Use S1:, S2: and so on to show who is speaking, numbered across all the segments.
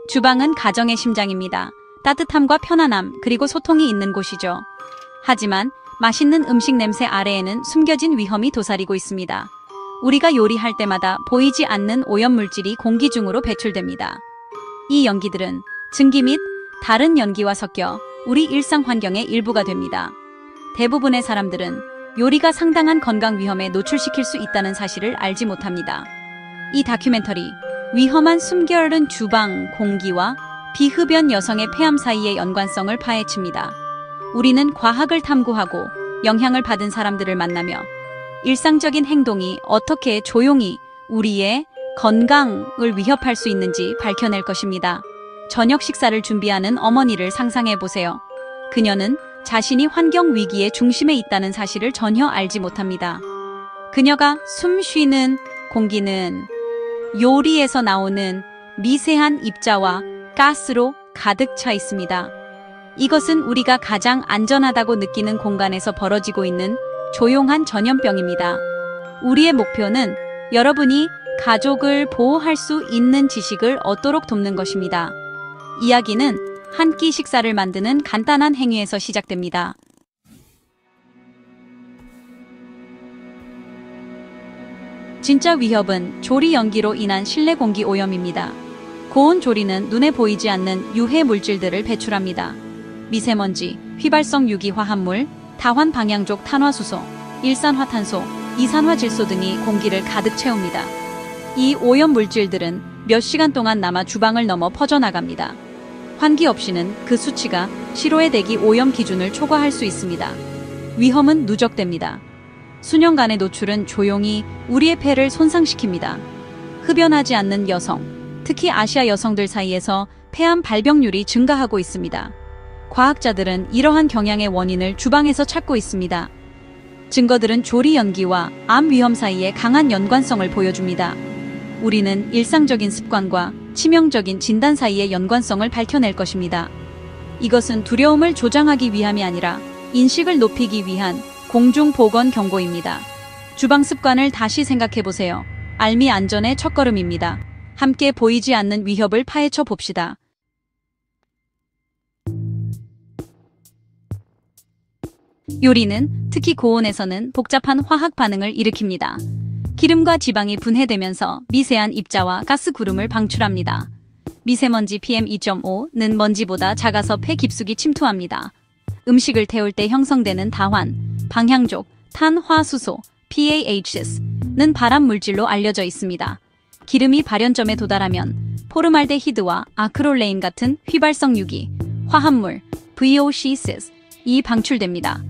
S1: 주방은 가정의 심장입니다. 따뜻함과 편안함, 그리고 소통이 있는 곳이죠. 하지만 맛있는 음식 냄새 아래에는 숨겨진 위험이 도사리고 있습니다. 우리가 요리할 때마다 보이지 않는 오염물질이 공기 중으로 배출됩니다. 이 연기들은 증기 및 다른 연기와 섞여 우리 일상 환경의 일부가 됩니다. 대부분의 사람들은 요리가 상당한 건강 위험에 노출시킬 수 있다는 사실을 알지 못합니다. 이 다큐멘터리, 위험한 숨겨진 주방 공기와 비흡연 여성의 폐암 사이의 연관성을 파헤칩니다. 우리는 과학을 탐구하고 영향을 받은 사람들을 만나며 일상적인 행동이 어떻게 조용히 우리의 건강을 위협할 수 있는지 밝혀낼 것입니다. 저녁 식사를 준비하는 어머니를 상상해 보세요. 그녀는 자신이 환경 위기의 중심에 있다는 사실을 전혀 알지 못합니다. 그녀가 숨 쉬는 공기는 요리에서 나오는 미세한 입자와 가스로 가득 차 있습니다. 이것은 우리가 가장 안전하다고 느끼는 공간에서 벌어지고 있는 조용한 전염병입니다. 우리의 목표는 여러분이 가족을 보호할 수 있는 지식을 얻도록 돕는 것입니다. 이야기는 한 끼 식사를 만드는 간단한 행위에서 시작됩니다. 진짜 위협은 조리 연기로 인한 실내 공기 오염입니다. 고온 조리는 눈에 보이지 않는 유해 물질들을 배출합니다. 미세먼지, 휘발성 유기 화합물, 다환 방향족 탄화수소, 일산화탄소, 이산화질소 등이 공기를 가득 채웁니다. 이 오염 물질들은 몇 시간 동안 남아 주방을 넘어 퍼져나갑니다. 환기 없이는 그 수치가 실외 대기 오염 기준을 초과할 수 있습니다. 위험은 누적됩니다. 수년간의 노출은 조용히 우리의 폐를 손상시킵니다. 흡연하지 않는 여성, 특히 아시아 여성들 사이에서 폐암 발병률이 증가하고 있습니다. 과학자들은 이러한 경향의 원인을 주방에서 찾고 있습니다. 증거들은 조리 연기와 암 위험 사이에 강한 연관성을 보여줍니다. 우리는 일상적인 습관과 치명적인 진단 사이의 연관성을 밝혀낼 것입니다. 이것은 두려움을 조장하기 위함이 아니라 인식을 높이기 위한 공중보건 경고입니다. 주방 습관을 다시 생각해보세요. 알미 안전의 첫걸음입니다. 함께 보이지 않는 위협을 파헤쳐 봅시다. 요리는 특히 고온에서는 복잡한 화학 반응을 일으킵니다. 기름과 지방이 분해되면서 미세한 입자와 가스 구름을 방출합니다. 미세먼지 PM2.5는 먼지보다 작아서 폐 깊숙이 침투합니다. 음식을 태울 때 형성되는 다환, 방향족, 탄화수소, PAHs는 발암 물질로 알려져 있습니다. 기름이 발연점에 도달하면 포르말데히드와 아크롤레인 같은 휘발성 유기, 화합물, VOCs이 방출됩니다.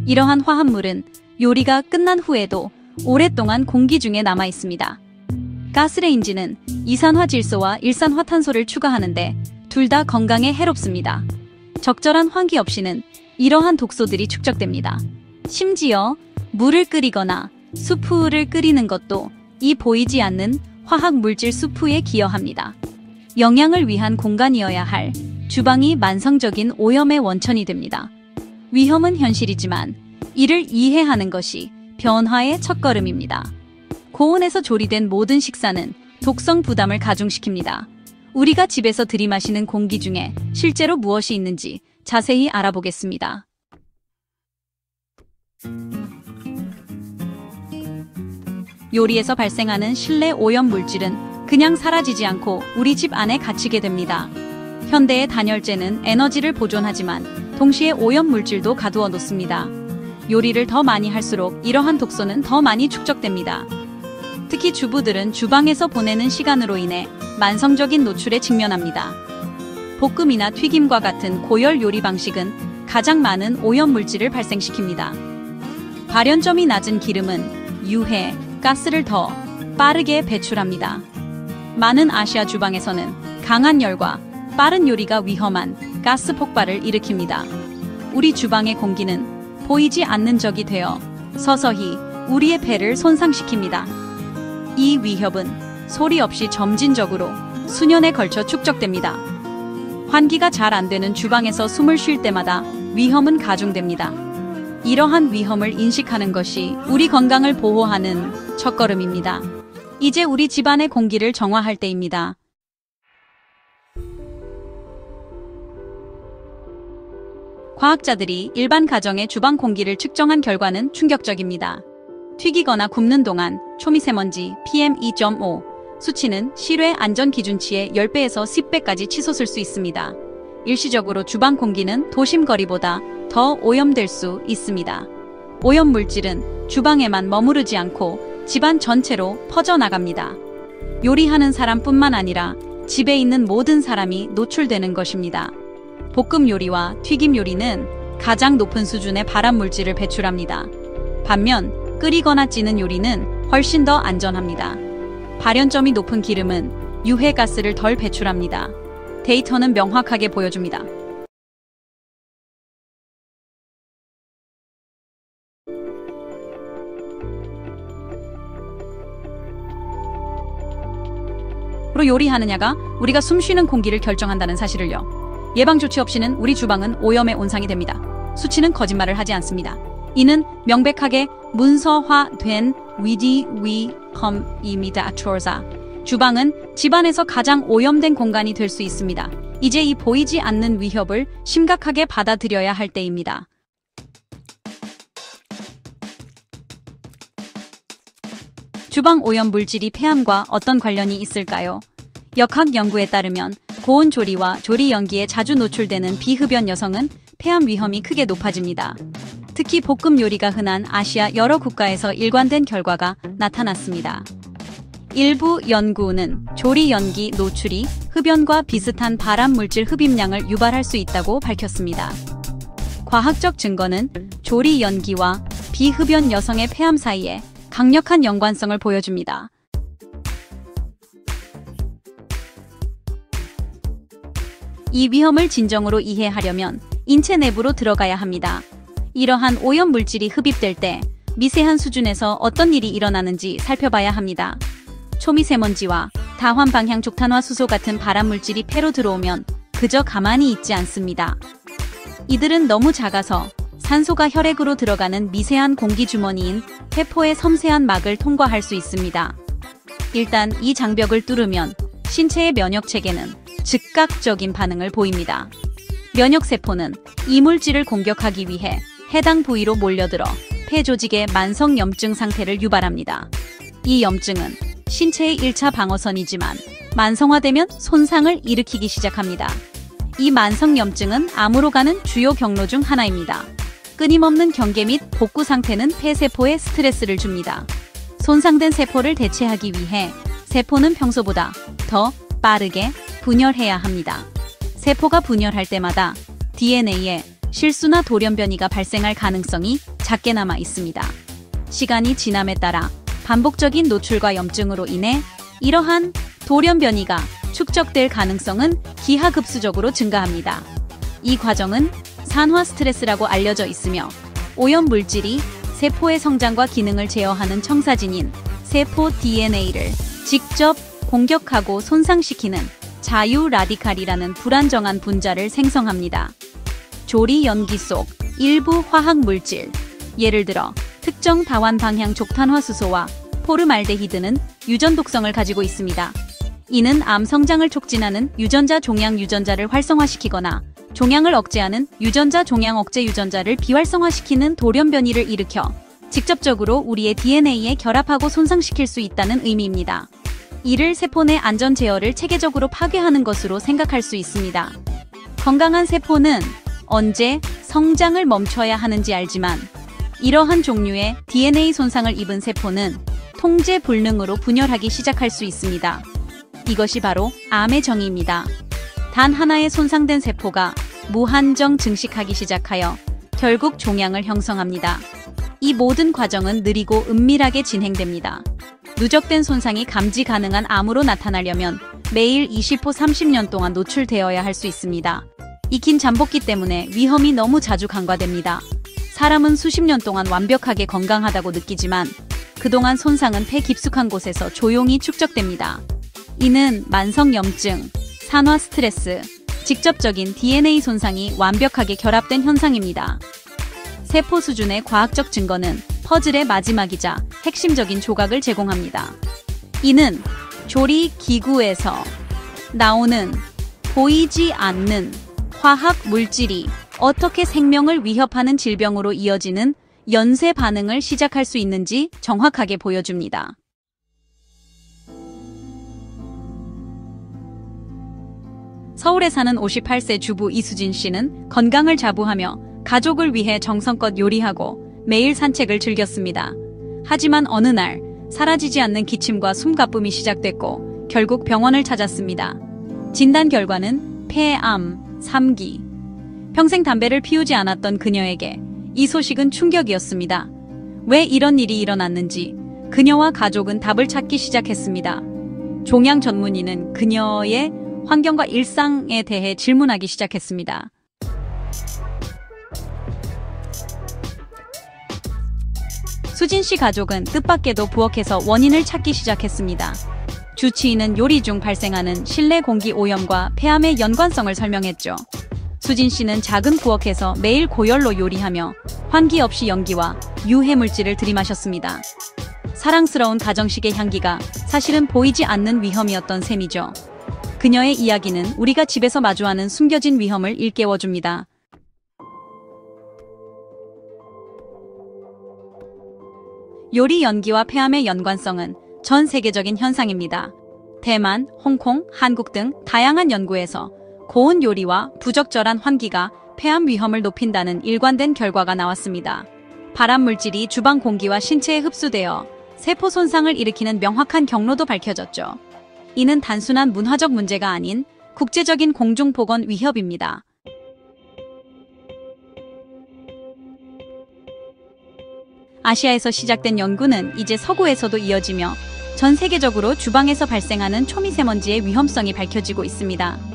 S1: 이러한 화합물은 요리가 끝난 후에도 오랫동안 공기 중에 남아 있습니다. 가스레인지는 이산화질소와 일산화탄소를 추가하는데 둘 다 건강에 해롭습니다. 적절한 환기 없이는 이러한 독소들이 축적됩니다. 심지어 물을 끓이거나 수프를 끓이는 것도 이 보이지 않는 화학 물질 수프에 기여합니다. 영양을 위한 공간이어야 할 주방이 만성적인 오염의 원천이 됩니다. 위험은 현실이지만 이를 이해하는 것이 변화의 첫걸음입니다. 고온에서 조리된 모든 식사는 독성 부담을 가중시킵니다. 우리가 집에서 들이마시는 공기 중에 실제로 무엇이 있는지 자세히 알아보겠습니다. 요리에서 발생하는 실내 오염 물질은 그냥 사라지지 않고 우리 집 안에 갇히게 됩니다. 현대의 단열재는 에너지를 보존하지만 동시에 오염 물질도 가두어 놓습니다. 요리를 더 많이 할수록 이러한 독소는 더 많이 축적됩니다. 특히 주부들은 주방에서 보내는 시간으로 인해 만성적인 노출에 직면합니다. 볶음이나 튀김과 같은 고열 요리 방식은 가장 많은 오염 물질을 발생시킵니다. 발연점이 낮은 기름은 유해, 가스를 더 빠르게 배출합니다. 많은 아시아 주방에서는 강한 열과 빠른 요리가 위험한 가스 폭발을 일으킵니다. 우리 주방의 공기는 보이지 않는 적이 되어 서서히 우리의 폐를 손상시킵니다. 이 위협은 소리 없이 점진적으로 수년에 걸쳐 축적됩니다. 환기가 잘 안 되는 주방에서 숨을 쉴 때마다 위험은 가중됩니다. 이러한 위험을 인식하는 것이 우리 건강을 보호하는 첫걸음입니다. 이제 우리 집안의 공기를 정화할 때입니다. 과학자들이 일반 가정의 주방 공기를 측정한 결과는 충격적입니다. 튀기거나 굽는 동안 초미세먼지 PM2.5 수치는 실외 안전 기준치의 10배에서 10배까지 치솟을 수 있습니다. 일시적으로 주방 공기는 도심 거리보다 더 오염될 수 있습니다. 오염 물질은 주방에만 머무르지 않고 집안 전체로 퍼져나갑니다. 요리하는 사람뿐만 아니라 집에 있는 모든 사람이 노출되는 것입니다. 볶음 요리와 튀김 요리는 가장 높은 수준의 발암 물질을 배출합니다. 반면 끓이거나 찌는 요리는 훨씬 더 안전합니다. 발연점이 높은 기름은 유해가스를 덜 배출합니다. 데이터는 명확하게 보여줍니다. 로 요리하느냐가 우리가 숨쉬는 공기를 결정한다는 사실을요. 예방조치 없이는 우리 주방은 오염의 온상이 됩니다. 수치는 거짓말을 하지 않습니다. 이는 명백하게 문서화된 위험입니다. 주방은 집안에서 가장 오염된 공간이 될 수 있습니다. 이제 이 보이지 않는 위협을 심각하게 받아들여야 할 때입니다. 주방 오염 물질이 폐암과 어떤 관련이 있을까요? 역학 연구에 따르면 고온 조리와 조리 연기에 자주 노출되는 비흡연 여성은 폐암 위험이 크게 높아집니다. 특히 볶음 요리가 흔한 아시아 여러 국가에서 일관된 결과가 나타났습니다. 일부 연구는 조리 연기 노출이 흡연과 비슷한 발암 물질 흡입량을 유발할 수 있다고 밝혔습니다. 과학적 증거는 조리 연기와 비흡연 여성의 폐암 사이에 강력한 연관성을 보여줍니다. 이 위험을 진정으로 이해하려면 인체 내부로 들어가야 합니다. 이러한 오염 물질이 흡입될 때 미세한 수준에서 어떤 일이 일어나는지 살펴봐야 합니다. 초미세먼지와 다환방향족탄화수소 같은 발암 물질이 폐로 들어오면 그저 가만히 있지 않습니다. 이들은 너무 작아서 산소가 혈액으로 들어가는 미세한 공기 주머니인 폐포의 섬세한 막을 통과할 수 있습니다. 일단 이 장벽을 뚫으면 신체의 면역 체계는 즉각적인 반응을 보입니다. 면역세포는 이물질을 공격하기 위해 해당 부위로 몰려들어 폐 조직의 만성 염증 상태를 유발합니다. 이 염증은 신체의 1차 방어선이지만 만성화되면 손상을 일으키기 시작합니다. 이 만성 염증은 암으로 가는 주요 경로 중 하나입니다. 끊임없는 경계 및 복구 상태는 폐세포에 스트레스를 줍니다. 손상된 세포를 대체하기 위해 세포는 평소보다 더 빠르게 분열해야 합니다. 세포가 분열할 때마다 DNA에 실수나 돌연변이가 발생할 가능성이 작게 남아 있습니다. 시간이 지남에 따라 반복적인 노출과 염증으로 인해 이러한 돌연변이가 축적될 가능성은 기하급수적으로 증가합니다. 이 과정은 산화 스트레스라고 알려져 있으며 오염 물질이 세포의 성장과 기능을 제어하는 청사진인 세포 DNA를 직접 공격하고 손상시키는 자유 라디칼이라는 불안정한 분자를 생성합니다. 조리 연기 속 일부 화학 물질, 예를 들어 특정 다환 방향 족탄화수소와 포름알데히드는 유전 독성을 가지고 있습니다. 이는 암 성장을 촉진하는 유전자 종양 유전자를 활성화시키거나 종양을 억제하는 유전자 종양 억제 유전자를 비활성화시키는 돌연변이를 일으켜 직접적으로 우리의 DNA에 결합하고 손상시킬 수 있다는 의미입니다. 이를 세포 내 안전 제어를 체계적으로 파괴하는 것으로 생각할 수 있습니다. 건강한 세포는 언제 성장을 멈춰야 하는지 알지만 이러한 종류의 DNA 손상을 입은 세포는 통제 불능으로 분열하기 시작할 수 있습니다. 이것이 바로 암의 정의입니다. 단 하나의 손상된 세포가 무한정 증식하기 시작하여 결국 종양을 형성합니다. 이 모든 과정은 느리고 은밀하게 진행됩니다. 누적된 손상이 감지 가능한 암으로 나타나려면 매일 20호 30년 동안 노출되어야 할 수 있습니다. 이 긴 잠복기 때문에 위험이 너무 자주 간과됩니다. 사람은 수십 년 동안 완벽하게 건강하다고 느끼지만 그동안 손상은 폐 깊숙한 곳에서 조용히 축적됩니다. 이는 만성 염증, 산화 스트레스, 직접적인 DNA 손상이 완벽하게 결합된 현상입니다. 세포 수준의 과학적 증거는 퍼즐의 마지막이자 핵심적인 조각을 제공합니다. 이는 조리 기구에서 나오는 보이지 않는 화학 물질이 어떻게 생명을 위협하는 질병으로 이어지는 연쇄 반응을 시작할 수 있는지 정확하게 보여줍니다. 서울에 사는 58세 주부 이수진 씨는 건강을 자부하며 가족을 위해 정성껏 요리하고 매일 산책을 즐겼습니다. 하지만 어느 날 사라지지 않는 기침과 숨가쁨이 시작됐고 결국 병원을 찾았습니다. 진단 결과는 폐암 3기. 평생 담배를 피우지 않았던 그녀에게 이 소식은 충격이었습니다. 왜 이런 일이 일어났는지 그녀와 가족은 답을 찾기 시작했습니다. 종양 전문의는 그녀의 환경과 일상에 대해 질문하기 시작했습니다. 수진 씨 가족은 뜻밖에도 부엌에서 원인을 찾기 시작했습니다. 주치의는 요리 중 발생하는 실내 공기 오염과 폐암의 연관성을 설명했죠. 수진 씨는 작은 부엌에서 매일 고열로 요리하며 환기 없이 연기와 유해 물질을 들이마셨습니다. 사랑스러운 가정식의 향기가 사실은 보이지 않는 위험이었던 셈이죠. 그녀의 이야기는 우리가 집에서 마주하는 숨겨진 위험을 일깨워줍니다. 요리 연기와 폐암의 연관성은 전 세계적인 현상입니다. 대만, 홍콩, 한국 등 다양한 연구에서 고온 요리와 부적절한 환기가 폐암 위험을 높인다는 일관된 결과가 나왔습니다. 발암 물질이 주방 공기와 신체에 흡수되어 세포 손상을 일으키는 명확한 경로도 밝혀졌죠. 이는 단순한 문화적 문제가 아닌 국제적인 공중보건 위협입니다. 아시아에서 시작된 연구는 이제 서구에서도 이어지며 전 세계적으로 주방에서 발생하는 초미세먼지의 위험성이 밝혀지고 있습니다.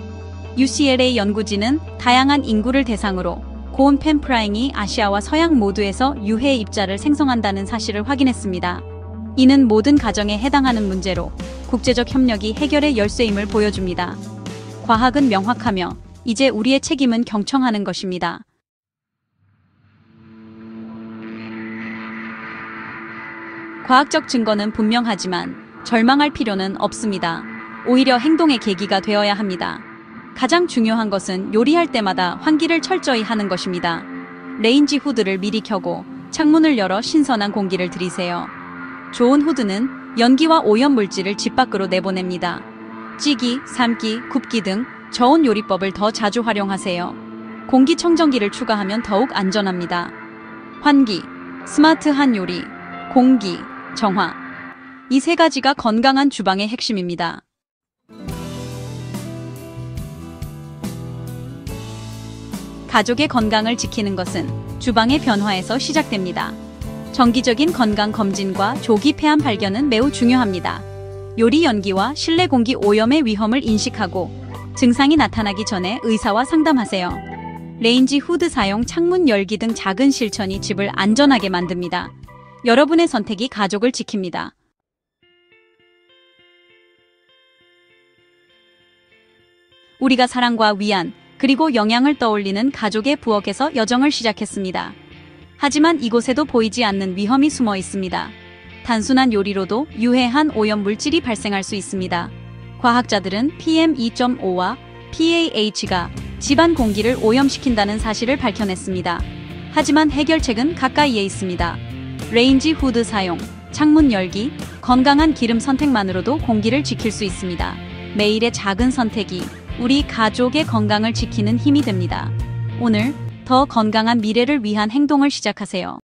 S1: UCLA 연구진은 다양한 인구를 대상으로 고온 팬 프라잉이 아시아와 서양 모두에서 유해 입자를 생성한다는 사실을 확인했습니다. 이는 모든 가정에 해당하는 문제로 국제적 협력이 해결의 열쇠임을 보여줍니다. 과학은 명확하며 이제 우리의 책임은 경청하는 것입니다. 과학적 증거는 분명하지만 절망할 필요는 없습니다. 오히려 행동의 계기가 되어야 합니다. 가장 중요한 것은 요리할 때마다 환기를 철저히 하는 것입니다. 레인지 후드를 미리 켜고 창문을 열어 신선한 공기를 들이세요. 좋은 후드는 연기와 오염 물질을 집 밖으로 내보냅니다. 찌기, 삶기, 굽기 등 저온 요리법을 더 자주 활용하세요. 공기청정기를 추가하면 더욱 안전합니다. 환기, 스마트한 요리, 공기, 정화. 이 세 가지가 건강한 주방의 핵심입니다. 가족의 건강을 지키는 것은 주방의 변화에서 시작됩니다. 정기적인 건강 검진과 조기 폐암 발견은 매우 중요합니다. 요리 연기와 실내 공기 오염의 위험을 인식하고 증상이 나타나기 전에 의사와 상담하세요. 레인지 후드 사용, 창문 열기 등 작은 실천이 집을 안전하게 만듭니다. 여러분의 선택이 가족을 지킵니다. 우리가 사랑과 위안, 그리고 영양을 떠올리는 가족의 부엌에서 여정을 시작했습니다. 하지만 이곳에도 보이지 않는 위험이 숨어 있습니다. 단순한 요리로도 유해한 오염 물질이 발생할 수 있습니다. 과학자들은 PM2.5와 PAH가 집안 공기를 오염시킨다는 사실을 밝혀냈습니다. 하지만 해결책은 가까이에 있습니다. 레인지 후드 사용, 창문 열기, 건강한 기름 선택만으로도 공기를 지킬 수 있습니다. 매일의 작은 선택이 우리 가족의 건강을 지키는 힘이 됩니다. 오늘 더 건강한 미래를 위한 행동을 시작하세요.